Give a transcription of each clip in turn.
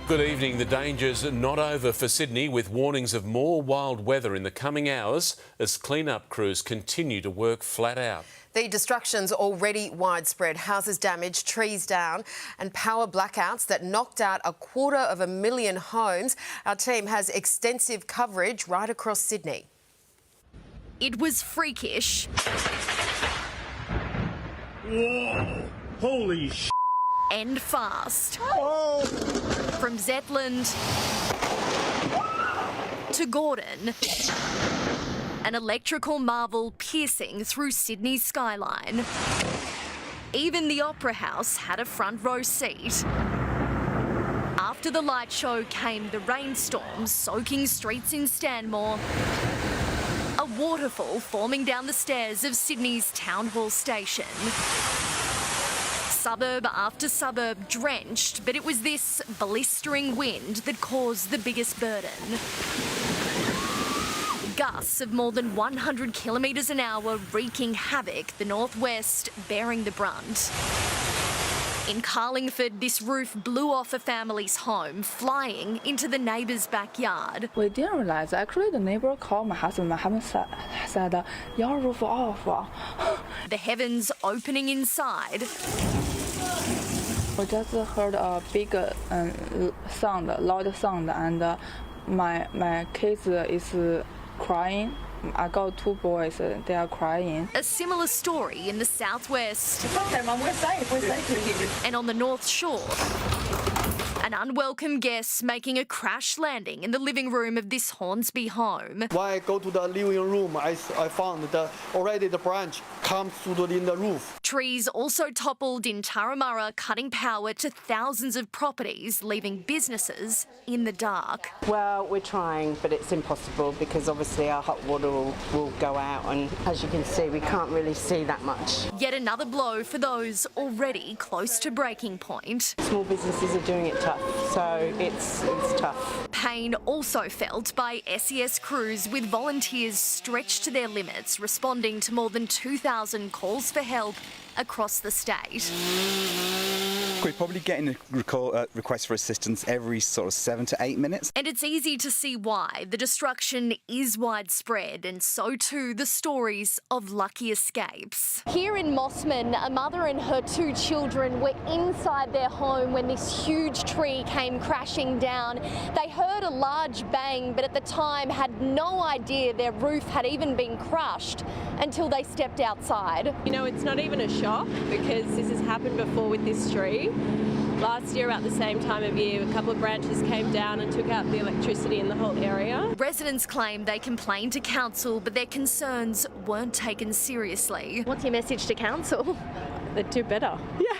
Good evening. The danger's not over for Sydney, with warnings of more wild weather in the coming hours as clean-up crews continue to work flat out. The destruction's already widespread. Houses damaged, trees down and power blackouts that knocked out 250,000 homes. Our team has extensive coverage right across Sydney. It was freakish. Whoa, holy sh**. And fast. Oh. From Zetland to Gordon, an electrical marvel piercing through Sydney's skyline. Even the Opera House had a front row seat. After the light show came the rainstorms soaking streets in Stanmore. A waterfall forming down the stairs of Sydney's Town Hall station. Suburb after suburb drenched, but it was this blistering wind that caused the biggest burden. Gusts of more than 100 kilometres an hour wreaking havoc, the northwest bearing the brunt. In Carlingford, this roof blew off a family's home, flying into the neighbour's backyard. We didn't realise, actually, the neighbour called my husband. My husband said, your roof off. The heavens opening inside. We just heard a big sound, loud sound, and my kids is crying. I got two boys, they are crying. A similar story in the southwest. It's okay, Mum, we're safe. And on the North Shore. An unwelcome guest making a crash landing in the living room of this Hornsby home. When I go to the living room, I found that already the branch comes through in the roof. Trees also toppled in Turramurra, cutting power to thousands of properties, leaving businesses in the dark. Well, we're trying, but it's impossible because obviously our hot water will go out, and as you can see, we can't really see that much. Yet another blow for those already close to breaking point. Small businesses are doing it tough, so it's tough. Pain also felt by SES crews, with volunteers stretched to their limits, responding to more than 2,000 calls for help across the state. We're probably getting a request for assistance every sort of 7 to 8 minutes. And it's easy to see why. The destruction is widespread, and so too the stories of lucky escapes. Here in Mossman, a mother and her 2 children were inside their home when this huge tree came crashing down. They heard a large bang, but at the time had no idea their roof had even been crushed until they stepped outside. You know, it's not even a shock because this has happened before with this tree. Last year, about the same time of year, a couple of branches came down and took out the electricity in the whole area. Residents claim they complained to council, but their concerns weren't taken seriously. What's your message to council? They do better. Yeah.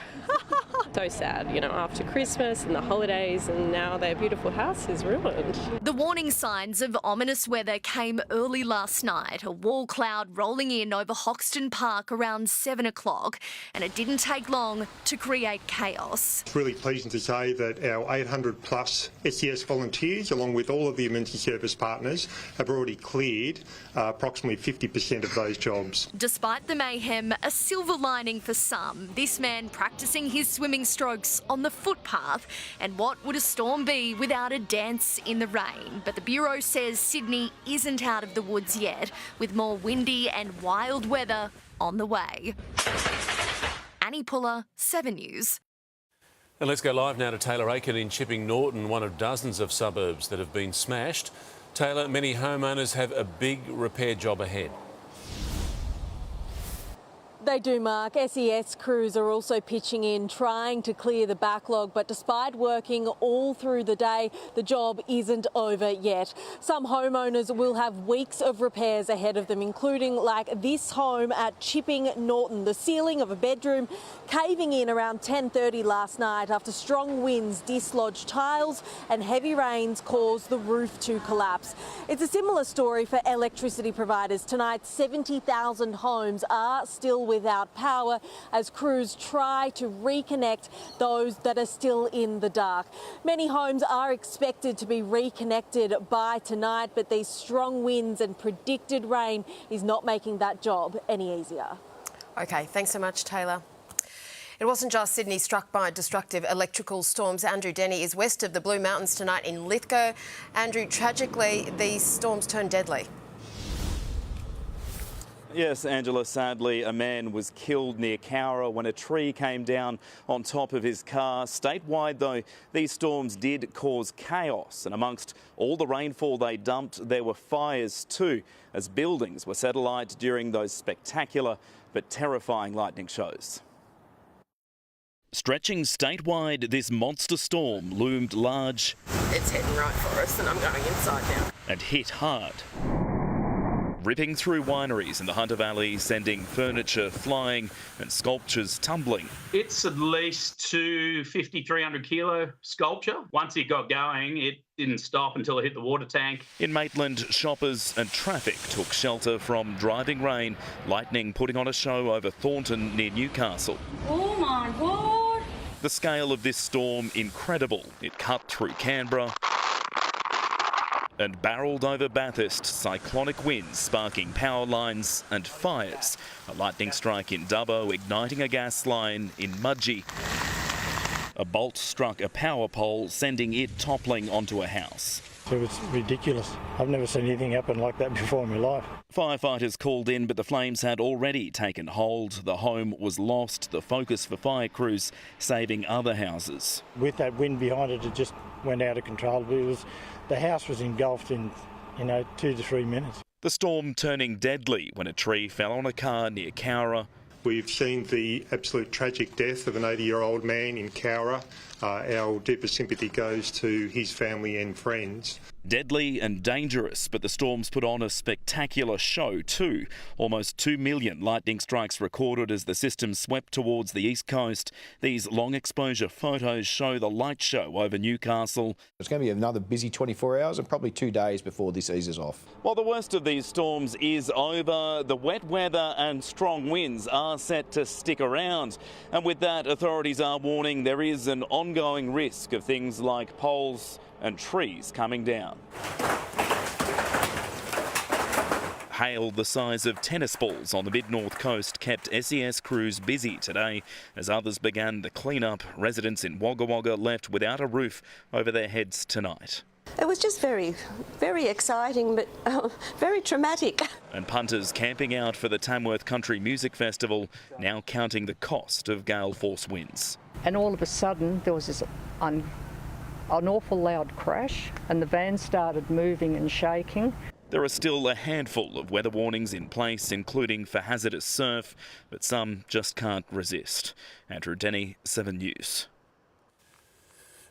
So sad, you know, after Christmas and the holidays, and now their beautiful house is ruined. The warning signs of ominous weather came early last night, a wall cloud rolling in over Hoxton Park around 7 o'clock, and it didn't take long to create chaos. It's really pleasing to say that our 800 plus SES volunteers, along with all of the emergency service partners, have already cleared approximately 50% of those jobs. Despite the mayhem, a silver lining for some. This man practicing his swimming strokes on the footpath, and what would a storm be without a dance in the rain? But the Bureau says Sydney isn't out of the woods yet, with more windy and wild weather on the way. Annie Puller, 7 News. And let's go live now to Taylor Aiken in Chipping Norton, one of dozens of suburbs that have been smashed. Taylor, many homeowners have a big repair job ahead. They do, Mark. SES crews are also pitching in, trying to clear the backlog, but despite working all through the day, the job isn't over yet. Some homeowners will have weeks of repairs ahead of them, including like this home at Chipping Norton. The ceiling of a bedroom caving in around 10:30 last night after strong winds dislodged tiles and heavy rains caused the roof to collapse. It's a similar story for electricity providers. Tonight, 70,000 homes are still without power as crews try to reconnect those that are still in the dark. Many homes are expected to be reconnected by tonight, but these strong winds and predicted rain is not making that job any easier. OK, thanks so much, Taylor. It wasn't just Sydney struck by destructive electrical storms. Andrew Denny is west of the Blue Mountains tonight in Lithgow. Andrew, tragically, these storms turned deadly. Yes, Angela, sadly, a man was killed near Cowra when a tree came down on top of his car. Statewide, though, these storms did cause chaos, and amongst all the rainfall they dumped, there were fires too, as buildings were set alight during those spectacular but terrifying lightning shows. Stretching statewide, this monster storm loomed large. It's heading right for us, and I'm going inside now. And hit hard. Ripping through wineries in the Hunter Valley, sending furniture flying and sculptures tumbling. It's at least 300 kilo sculpture. Once it got going, it didn't stop until it hit the water tank. In Maitland, shoppers and traffic took shelter from driving rain, lightning putting on a show over Thornton near Newcastle. Oh my God! The scale of this storm incredible. It cut through Canberra and barrelled over Bathurst, cyclonic winds sparking power lines and fires. A lightning strike in Dubbo igniting a gas line in Mudgee. A bolt struck a power pole, sending it toppling onto a house. It was ridiculous. I've never seen anything happen like that before in my life. Firefighters called in, but the flames had already taken hold. The home was lost, the focus for fire crews saving other houses. With that wind behind it, it just went out of control. The house was engulfed in, 2 to 3 minutes. The storm turning deadly when a tree fell on a car near Cowra. We've seen the absolute tragic death of an 80-year-old man in Cowra. Our deepest sympathy goes to his family and friends. Deadly and dangerous, but the storms put on a spectacular show too. Almost 2 million lightning strikes recorded as the system swept towards the east coast. These long exposure photos show the light show over Newcastle. It's going to be another busy 24 hours and probably 2 days before this eases off. While the worst of these storms is over, the wet weather and strong winds are set to stick around. And with that, authorities are warning there is an ongoing risk of things like poles and trees coming down. Hail the size of tennis balls on the mid-north coast kept SES crews busy today as others began the clean-up. Residents in Wagga Wagga left without a roof over their heads tonight. It was just very, very exciting, but very traumatic. And punters camping out for the Tamworth Country Music Festival, now counting the cost of gale force winds. And all of a sudden there was this an awful loud crash and the van started moving and shaking. There are still a handful of weather warnings in place, including for hazardous surf, but some just can't resist. Andrew Denny, 7 News.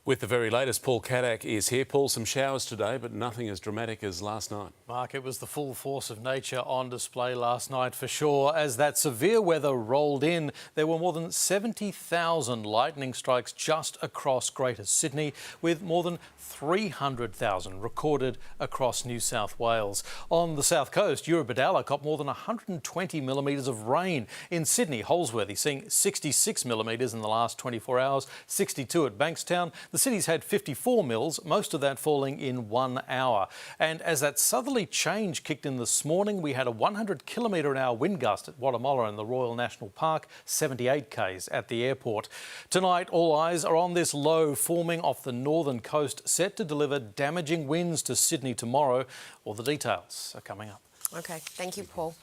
With the very latest, Paul Caddack is here. Paul, some showers today, but nothing as dramatic as last night. Mark, it was the full force of nature on display last night for sure. As that severe weather rolled in, there were more than 70,000 lightning strikes just across Greater Sydney, with more than 300,000 recorded across New South Wales. On the south coast, Eurobodalla got more than 120 millimetres of rain. In Sydney, Holsworthy seeing 66 millimetres in the last 24 hours, 62 at Bankstown. The city's had 54 mils, most of that falling in 1 hour. And as that southerly change kicked in this morning, we had a 100-kilometre-an-hour wind gust at Guatemala in the Royal National Park, 78 k's at the airport. Tonight, all eyes are on this low forming off the northern coast, set to deliver damaging winds to Sydney tomorrow. All the details are coming up. OK, thank you, Paul.